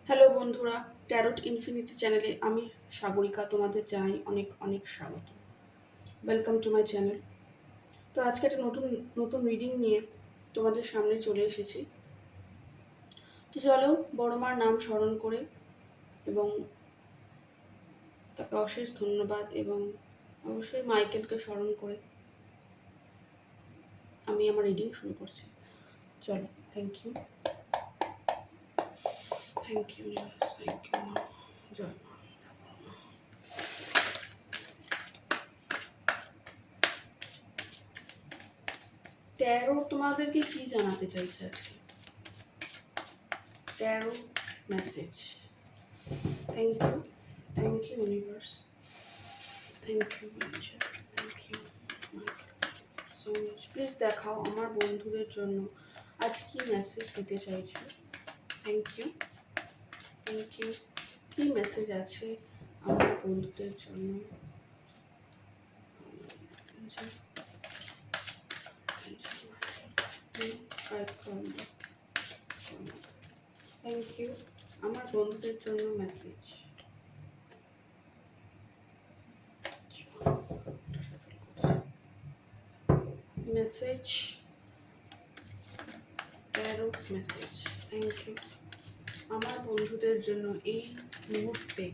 Hello বন্ধুরা, tarot infinity চ্যানেলে আমি সাগরিকা তোমাদের জানাই অনেক অনেক স্বাগত। Welcome to my channel. তো আজকে একটা নতুন নতুন রিডিং নিয়ে তোমাদের সামনে চলে এসেছি। তো চলো বড় মার নাম স্মরণ করে এবং তাকে অশেষ ধন্যবাদ এবং অবশ্যই মাইকেলকে স্মরণ করে আমি আমার রিডিং শুরু করছি। চলো, thank you, thank you, thank you মা, জয় মা। ট্যারো তোমাদেরকে কি জানাতে চাইছে আজকে? Tarot message. Thank you universe, thank you nature, thank you so much. Please দেখাও আমার বন্ধুদের জন্য আজ কি মেসেজ দিতে চাইছো। Thank you, thank you. কি মেসেজ আছে আমার বন্ধুদের জন্য? থ্যাংক ইউ আমার বন্ধুদের জন্য message. Message, tarot message. Thank you আমার বন্ধুদের জন্য এই মুহূর্তে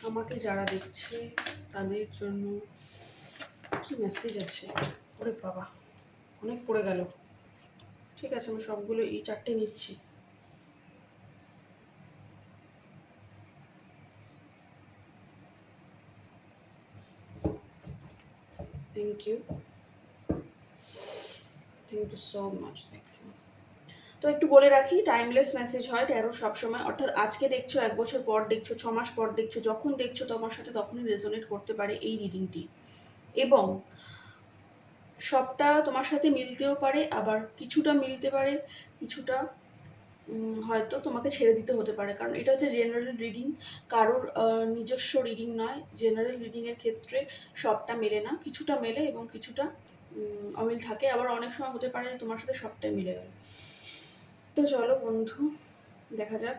আমাকে যারা দেখছে তাদের জন্য কি মেসেজ আছে? ওরে বাবা, অনেক পড়ে গেল। ঠিক আছে, আমি সবগুলো এই চারটে নিচ্ছি। Thank you, thank you so much, thank you. তো একটু বলে রাখি, টাইমলেস মেসেজ হয় ট্যারো সবসময়, অর্থাৎ আজকে দেখছো, 1 বছর পর দেখছো, 6 মাস পর দেখছো, যখন দেখছো তোমার সাথে তখনই রেজোনেট করতে পারে এই রিডিংটি। এবং সবটা তোমার সাথে মিলতেও পারে, আবার কিছুটা মিলতে পারে, কিছুটা হয়তো তোমাকে ছেড়ে দিতে হতে পারে, কারণ এটা হচ্ছে জেনারেল রিডিং, কারোর নিজস্ব রিডিং নয়। জেনারেল রিডিংয়ের ক্ষেত্রে সবটা মেলে না, কিছুটা মেলে এবং কিছুটা অমিল থাকে। আবার অনেক সময় হতে পারে তোমার সাথে সবটাই মিলে গেল। তো চলো বন্ধু, দেখা যাক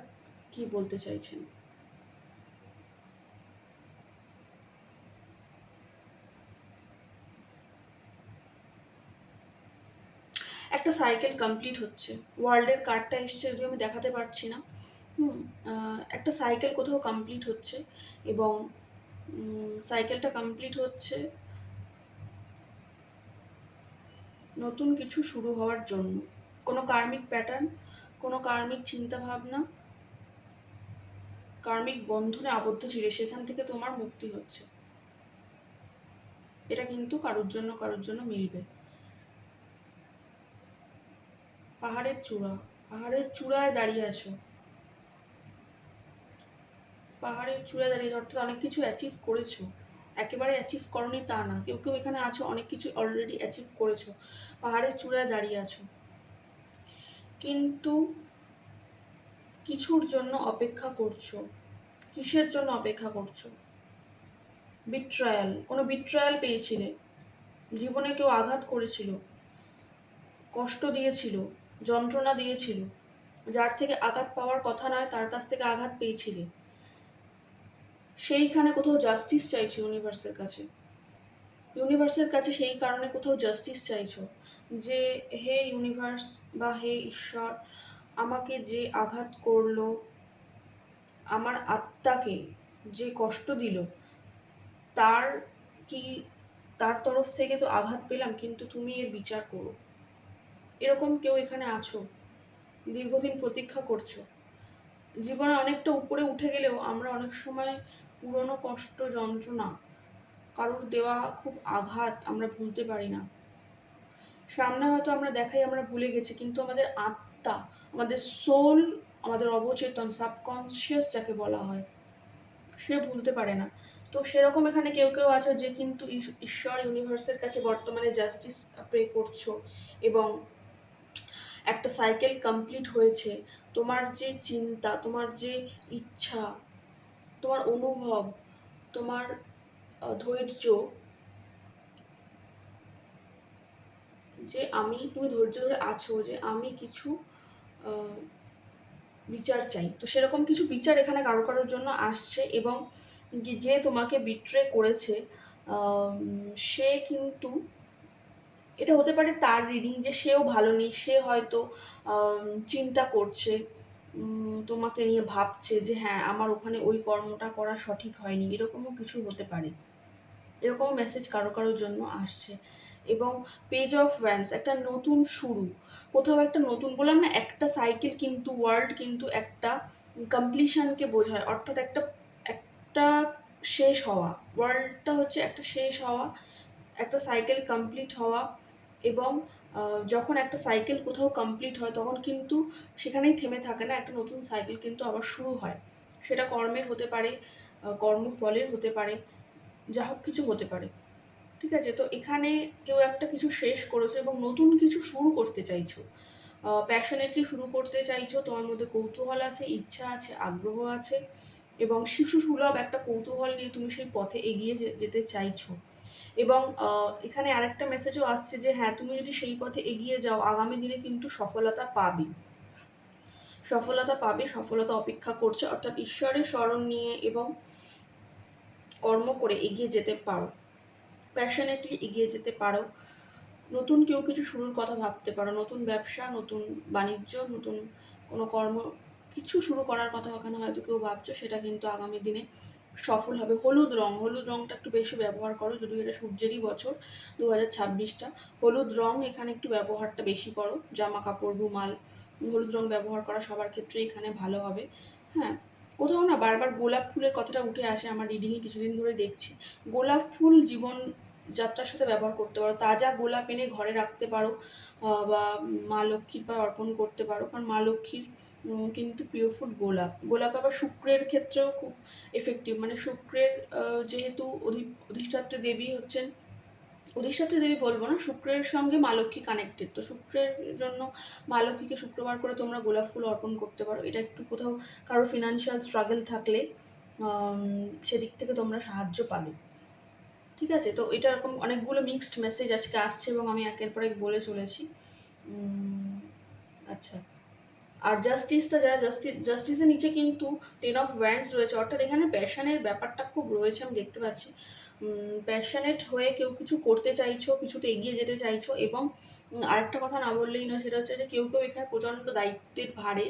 কি বলতে চাইছেন। একটা সাইকেল কমপ্লিট হচ্ছে, ওয়ার্ল্ডের কার্ডটা এসছে, যদিও আমি দেখাতে পারছি না। একটা সাইকেল কোথাও কমপ্লিট হচ্ছে এবং সাইকেলটা কমপ্লিট হচ্ছে নতুন কিছু শুরু হওয়ার জন্য। কোনো কার্মিক প্যাটার্ন, কোনো কার্মিক চিন্তাভাবনা, কার্মিক বন্ধনে আবদ্ধ ছিলে, সেখান থেকে তোমার মুক্তি হচ্ছে। এটা কিন্তু কারোর জন্য মিলবে। পাহাড়ের চূড়া, পাহাড়ের চূড়ায় দাঁড়িয়ে আছো, পাহাড়ের চূড়ায় দাঁড়িয়ে, অর্থাৎ অনেক কিছু অ্যাচিভ করেছো। একেবারে অ্যাচিভ করনি তা না, কেউ কেউ এখানে আছো অনেক কিছু অলরেডি অ্যাচিভ করেছো, পাহাড়ের চূড়ায় দাঁড়িয়ে আছো, কিন্তু কিছুর জন্য অপেক্ষা করছো। কিসের জন্য অপেক্ষা করছো? বিট্রায়াল, কোনো বিট্রায়াল পেয়েছিলে, জীবনে কেউ আঘাত করেছিল, কষ্ট দিয়েছিল, যন্ত্রণা দিয়েছিল, যার থেকে আঘাত পাওয়ার কথা নয় তার কাছ থেকে আঘাত পেয়েছিলে, সেইখানে কোথাও জাস্টিস চাইছো ইউনিভার্সের কাছে। ইউনিভার্সের কাছে সেই কারণে কোথাও জাস্টিস চাইছো যে হে ইউনিভার্স বা হে ঈশ্বর, আমাকে যে আঘাত করলো, আমার আত্মাকে যে কষ্ট দিল, তার কি, তার তরফ থেকে তো আঘাত পেলাম, কিন্তু তুমি এর বিচার করো। এরকম কেউ এখানে আছো, দীর্ঘদিন প্রতীক্ষা করছো। জীবনে অনেকটা উপরে উঠে গেলেও আমরা অনেক সময় পুরনো কষ্ট, যন্ত্রণা, কারোর দেওয়া খুব আঘাত আমরা ভুলতে পারি না। সামনে হয়তো আমরা দেখাই আমরা ভুলে গেছি, কিন্তু আমাদের আত্মা, আমাদের সোল, আমাদের অবচেতন, সাবকনসিয়াস যাকে বলা হয়, সে ভুলতে পারে না। তো সেরকম এখানে কেউ কেউ আছে যে কিন্তু ঈশ্বর, ইউনিভার্সের কাছে বর্তমানে জাস্টিস প্রে করছো এবং একটা সাইকেল কমপ্লিট হয়েছে। তোমার যে চিন্তা, তোমার যে ইচ্ছা, তোমার অনুভব, তোমার ধৈর্য, যে আমি, তুমি ধৈর্য ধরে আছো যে আমি কিছু বিচার চাই। তো সেরকম কিছু বিচার এখানে কারো কারোর জন্য আসছে, এবং যে তোমাকে বিট্রে করেছে সে কিন্তু, এটা হতে পারে তার রিডিং যে সেও ভালো নেই, সে হয়তো চিন্তা করছে, তোমাকে নিয়ে ভাবছে যে হ্যাঁ আমার ওখানে ওই কর্মটা করা সঠিক হয়নি, এরকমও কিছু হতে পারে। এরকমও মেসেজ কারো কারোর জন্য আসছে। এবং পেজ অফ ওয়ান্স, একটা নতুন শুরু, কোথাও একটা নতুন, বললাম না একটা সাইকেল কিন্তু, ওয়ার্ল্ড কিন্তু একটা কমপ্লিশনকে বোঝায়, অর্থাৎ একটা একটা শেষ হওয়া, ওয়ার্ল্ডটা হচ্ছে একটা শেষ হওয়া, একটা সাইকেল কমপ্লিট হওয়া। এবং যখন একটা সাইকেল কোথাও কমপ্লিট হয় তখন কিন্তু সেখানেই থেমে থাকে না, একটা নতুন সাইকেল কিন্তু আবার শুরু হয়। সেটা কর্মের হতে পারে, কর্মফলের হতে পারে, যা হোক কিছু হতে পারে। ঠিক আছে, তো এখানে কেউ একটা কিছু শেষ করেছো এবং নতুন কিছু শুরু করতে চাইছো, প্যাশনেটলি শুরু করতে চাইছো, তোমার মধ্যে কৌতূহল আছে, ইচ্ছা আছে, আগ্রহ আছে, এবং শিশু সুলভ একটা কৌতূহল নিয়ে তুমি সেই পথে এগিয়ে যেতে চাইছো। এবং এখানে আরেকটা মেসেজও আসছে যে হ্যাঁ তুমি যদি সেই পথে এগিয়ে যাও আগামী দিনে কিন্তু সফলতা পাবে, সফলতা পাবে, সফলতা অপেক্ষা করছে, অর্থাৎ ঈশ্বরের শরণ নিয়ে এবং কর্ম করে এগিয়ে যেতে পারো, প্যাশনেটলি এগিয়ে যেতে পারো, নতুন কেউ কিছু শুরুর কথা ভাবতে পারো, নতুন ব্যবসা, নতুন বাণিজ্য, নতুন কোনো কর্ম কিছু শুরু করার কথা ওখানে হয়তো কেউ ভাবছো, সেটা কিন্তু আগামী দিনে সফল হবে। হলুদ রং, হলুদ রংটা একটু বেশি ব্যবহার করো, যদিও এটা সূর্যেরই বছর 2026টা, হলুদ রং এখানে একটু ব্যবহারটা বেশি করো, জামা কাপড়, রুমাল, হলুদ রং ব্যবহার করা সবার ক্ষেত্রে এখানে ভালো হবে। হ্যাঁ, কোথাও না বারবার গোলাপ ফুলের কথাটা উঠে আসে, আমার রিডিংয়ে কিছুদিন ধরে দেখছি গোলাপ ফুল জীবন যাত্রার সাথে ব্যবহার করতে পারো, তাজা গোলাপ এনে ঘরে রাখতে পারো, বা মা লক্ষ্মীর পায়ে অর্পণ করতে পারো, কারণ মা লক্ষ্মীর কিন্তু প্রিয় ফুল গোলাপ। গোলাপ আবার শুক্রের ক্ষেত্রেও খুব এফেক্টিভ, মানে শুক্রের যেহেতু অধিষ্ঠাত্রী দেবী হচ্ছেন, অধিষ্ঠাত্রী দেবী বলবো না, শুক্রের সঙ্গে মা লক্ষ্মী কানেক্টেড, তো শুক্রের জন্য মা লক্ষ্মীকে শুক্রবার করে তোমরা গোলাপ ফুল অর্পণ করতে পারো। এটা একটু কোথাও কারো ফিনান্সিয়াল স্ট্রাগল থাকলে সেদিক থেকে তোমরা সাহায্য পাবে। ঠিক আছে, তো এটা এরকম অনেকগুলো মিক্সড মেসেজ আজকে আসছে এবং আমি একের পর এক বলে চলেছি। আচ্ছা, আর জাস্টিসটা, যারা জাস্টিসের নিচে কিন্তু 10 of Wands রয়েছে, অর্থাৎ এখানে প্যাশনের ব্যাপারটা খুব রয়েছে, আমি দেখতে পাচ্ছি প্যাশনেট হয়ে কেউ কিছু করতে চাইছো, কিছুতে এগিয়ে যেতে চাইছো। এবং আরেকটা কথা না বললেই না, সেটা হচ্ছে যে কেউ কেউ এখানে প্রচণ্ড দায়িত্বের ভারে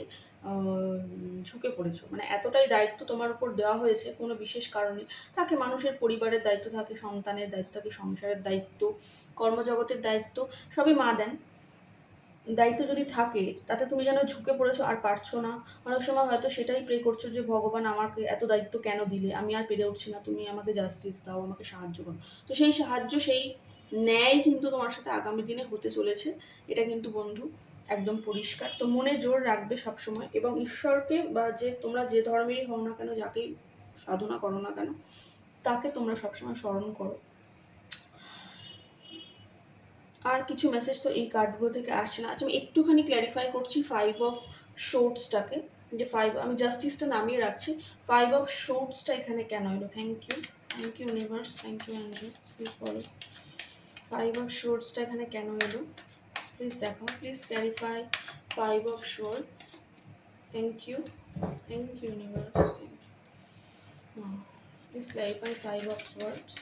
ঝুঁকে পড়েছো, মানে এতটাই দায়িত্ব তোমার উপর দেওয়া হয়েছে কোনো বিশেষ কারণে, থাকে মানুষের পরিবারের দায়িত্ব থাকে, সন্তানের দায়িত্ব থাকে, সংসারের দায়িত্ব, কর্মজগতের দায়িত্ব, সবই মা দেন। দায়িত্ব যদি থাকে তাতে তুমি যেন ঝুঁকে পড়েছো আর পারছো না, অনেক সময় হয়তো সেটাই প্রে করছো যে ভগবান আমাকে এত দায়িত্ব কেন দিলে, আমি আর পেরে উঠছি না, তুমি আমাকে জাস্টিস দাও, আমাকে সাহায্য করো। তো সেই সাহায্য, সেই ন্যায় কিন্তু তোমার সাথে আগামী দিনে হতে চলেছে, এটা কিন্তু বন্ধু একদম পরিষ্কার। তো মনে জোর রাখবে সবসময়, এবং ঈশ্বরকে বা যে তোমরা যে ধর্মেরই হও না কেন, যাকেই সাধনা করো না কেন, তাকে তোমরা সবসময় স্মরণ করো। আর কিছু মেসেজ তো এই কার্ডগুলো থেকে আসছে না। আচ্ছা, আমি একটুখানি ক্ল্যারিফাই করছি 5 of Swordsটাকে, যে আমি জাস্টিসটা নামিয়ে রাখছি, 5 of Swordsটা এখানে কেন এলো। Thank you, thank you universe, thank you angel, please বলো 5 of Swordsটা এখানে কেন এলো, প্লিজ দেখো, please clarify 5 of Swords। Thank you, thank you universe, thank you, please clarify 5 of Swords,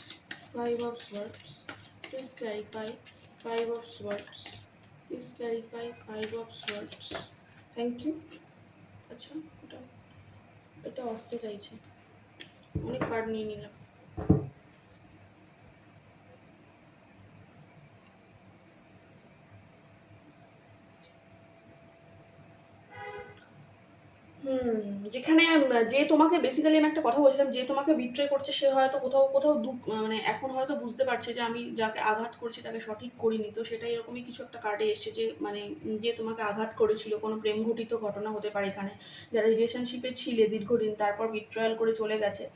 5 of Swords, please clarify 5 of Swords, please clarify 5 of Swords, thank you. আচ্ছা, এটা এটা আসতে চাইছে, অনেক কার্ড নিয়ে নিলাম। যেখানে যে তোমাকে বেসিক্যালি, আমি একটা কথা বলছিলাম, যে তোমাকে বিট্রে করছে সে হয়তো কোথাও কোথাও দুঃখ, মানে এখন হয়তো বুঝতে পারছে যে আমি যাকে আঘাত করছি তাকে সঠিক করিনি, তো সেটা এরকমই কিছু একটা কার্ডে এসছে যে মানে যে তোমাকে আঘাত করেছিল, কোনো প্রেম ঘটিত ঘটনা হতে পারে এখানে, যারা রিলেশনশিপে ছিলে দীর্ঘদিন তারপর বিট্রয়াল করে চলে গেছে,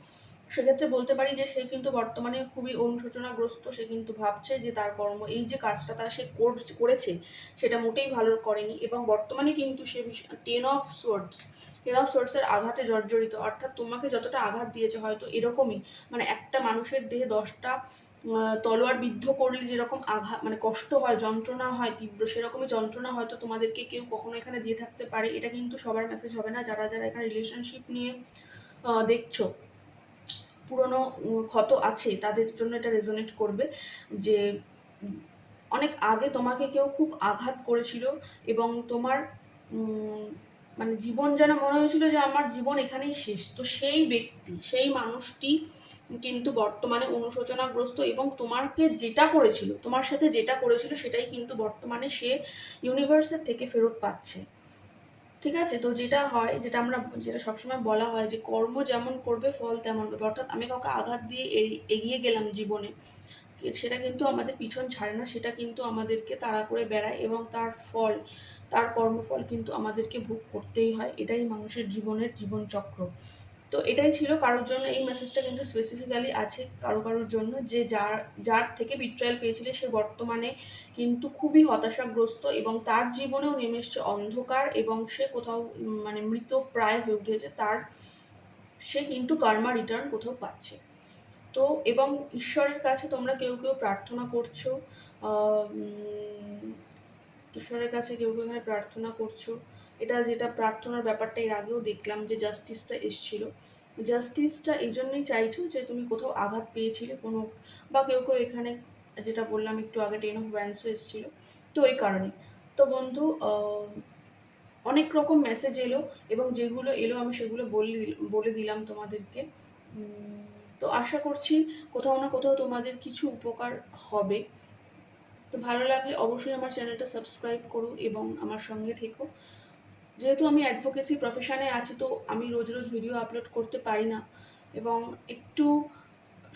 সেক্ষেত্রে বলতে পারি যে সে কিন্তু বর্তমানে খুবই অনুশোচনাগ্রস্ত, সে কিন্তু ভাবছে যে তার কর্ম, এই যে কাজটা তার সে করেছে সেটা মোটেই ভালো করেনি, এবং বর্তমানে কিন্তু সে 10 of Swords আঘাতে জর্জরিত, অর্থাৎ তোমাকে যতটা আঘাত দিয়েছে হয়তো এরকমই, মানে একটা মানুষের দেহে 10টা তলোয়ার বিদ্ধ করলে যেরকম আঘাত মানে কষ্ট হয়, যন্ত্রণা হয় তীব্র, সেরকমই যন্ত্রণা হয়তো তোমাদেরকে কেউ কখনো এখানে দিয়ে থাকতে পারে। এটা কিন্তু সবার মেসেজ হবে না। যারা যারা এখানে রিলেশনশিপ নিয়ে দেখছো, পুরনো ক্ষত আছে, তাদের জন্য এটা রেজোনেট করবে যে অনেক আগে তোমাকে কেউ খুব আঘাত করেছিল এবং তোমার মানে জীবন যেন মনে হয়েছিল যে আমার জীবন এখানেই শেষ। তো সেই ব্যক্তি, সেই মানুষটি কিন্তু বর্তমানে অনুশোচনাগ্রস্ত এবং তোমাকে যেটা করেছিল, তোমার সাথে যেটা করেছিল সেটাই কিন্তু বর্তমানে সে ইউনিভার্সের থেকে ফেরত পাচ্ছে। ঠিক আছে? তো যেটা হয়, যেটা সবসময় বলা হয় যে কর্ম যেমন করবে ফল তেমন পাবে। অর্থাৎ আমি কাউকে আঘাত দিয়ে এগিয়ে গেলাম জীবনে, সেটা কিন্তু আমাদের পিছন ছাড়ে না, সেটা কিন্তু আমাদেরকে তাড়া করে বেড়ায় এবং তার কর্মফল কিন্তু আমাদেরকে ভোগ করতেই হয়। এটাই মানুষের জীবনের জীবনচক্র। তো এটাই ছিল কারোর জন্য, এই মেসেজটা কিন্তু স্পেসিফিক্যালি আছে কারোর জন্য, যে যার থেকে বিট্রায়াল পেয়েছিলে সে বর্তমানে কিন্তু খুবই হতাশাগ্রস্ত এবং তার জীবনেও নেমে এসছে অন্ধকার এবং সে কোথাও মানে মৃত প্রায় হয়ে উঠেছে। সে কিন্তু কার্মা রিটার্ন কোথাও পাচ্ছে। তো এবং ঈশ্বরের কাছে তোমরা কেউ কেউ প্রার্থনা করছো, ঈশ্বরের কাছে কেউ কেউ এখানে প্রার্থনা করছো। যেটা প্রার্থনার ব্যাপারটা এর আগেও দেখলাম যে জাস্টিসটা এসছিল। জাস্টিসটা এই জন্যই চাইছো যে তুমি কোথাও আঘাত পেয়েছিলে কোনো, বা কেউ কেউ এখানে যেটা বললাম একটু আগে 10 অফ ওয়ান্ডসও এসছিল। তো এই কারণে তো বন্ধু অনেক রকম মেসেজ এলো এবং যেগুলো এলো আমি সেগুলো বলে দিলাম তোমাদেরকে। তো আশা করছি কোথাও না কোথাও তোমাদের কিছু উপকার হবে। তো ভালো লাগলে অবশ্যই আমার চ্যানেলটা সাবস্ক্রাইব করো এবং আমার সঙ্গে থেকো। যেহেতু আমি অ্যাডভোকেসি প্রফেশনে আছি, তো আমি রোজ রোজ ভিডিও আপলোড করতে পারি না এবং একটু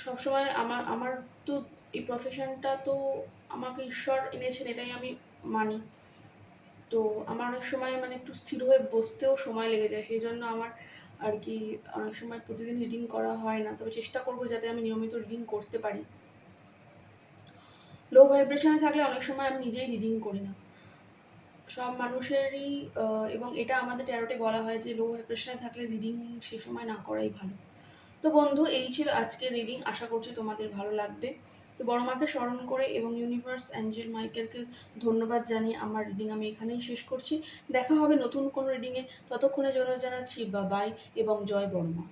সবসময় আমার তো এই প্রফেশনটা তো আমাকে ঈশ্বর এনেছেন, এটাই আমি মানি। তো আমার অনেক সময় মানে একটু স্থির হয়ে বসতেও সময় লেগে যায়, সেই জন্য আমার আর কি অনেক সময় প্রতিদিন রিডিং করা হয় না। তবে চেষ্টা করবো যাতে আমি নিয়মিত রিডিং করতে পারি। লো ভাইব্রেশনে থাকলে অনেক সময় আমি নিজেই রিডিং করি না। সব মানুষেরই এবং এটা আমাদের ট্যারোটে বলা হয় যে লো ভাইব্রেশনে থাকলে রিডিং সে সময় না করাই ভালো। তো বন্ধু, এই ছিল আজকের রিডিং। আশা করছি তোমাদের ভালো লাগবে। তো বড় মাকে স্মরণ করে এবং ইউনিভার্স, অ্যাঞ্জেল, মাইকেলকে ধন্যবাদ জানিয়ে আমার রিডিং আমি এখানেই শেষ করছি। দেখা হবে নতুন কোনো রিডিংয়ে। ততক্ষণের জন্য জানাচ্ছি বাই এবং জয় বড় মা।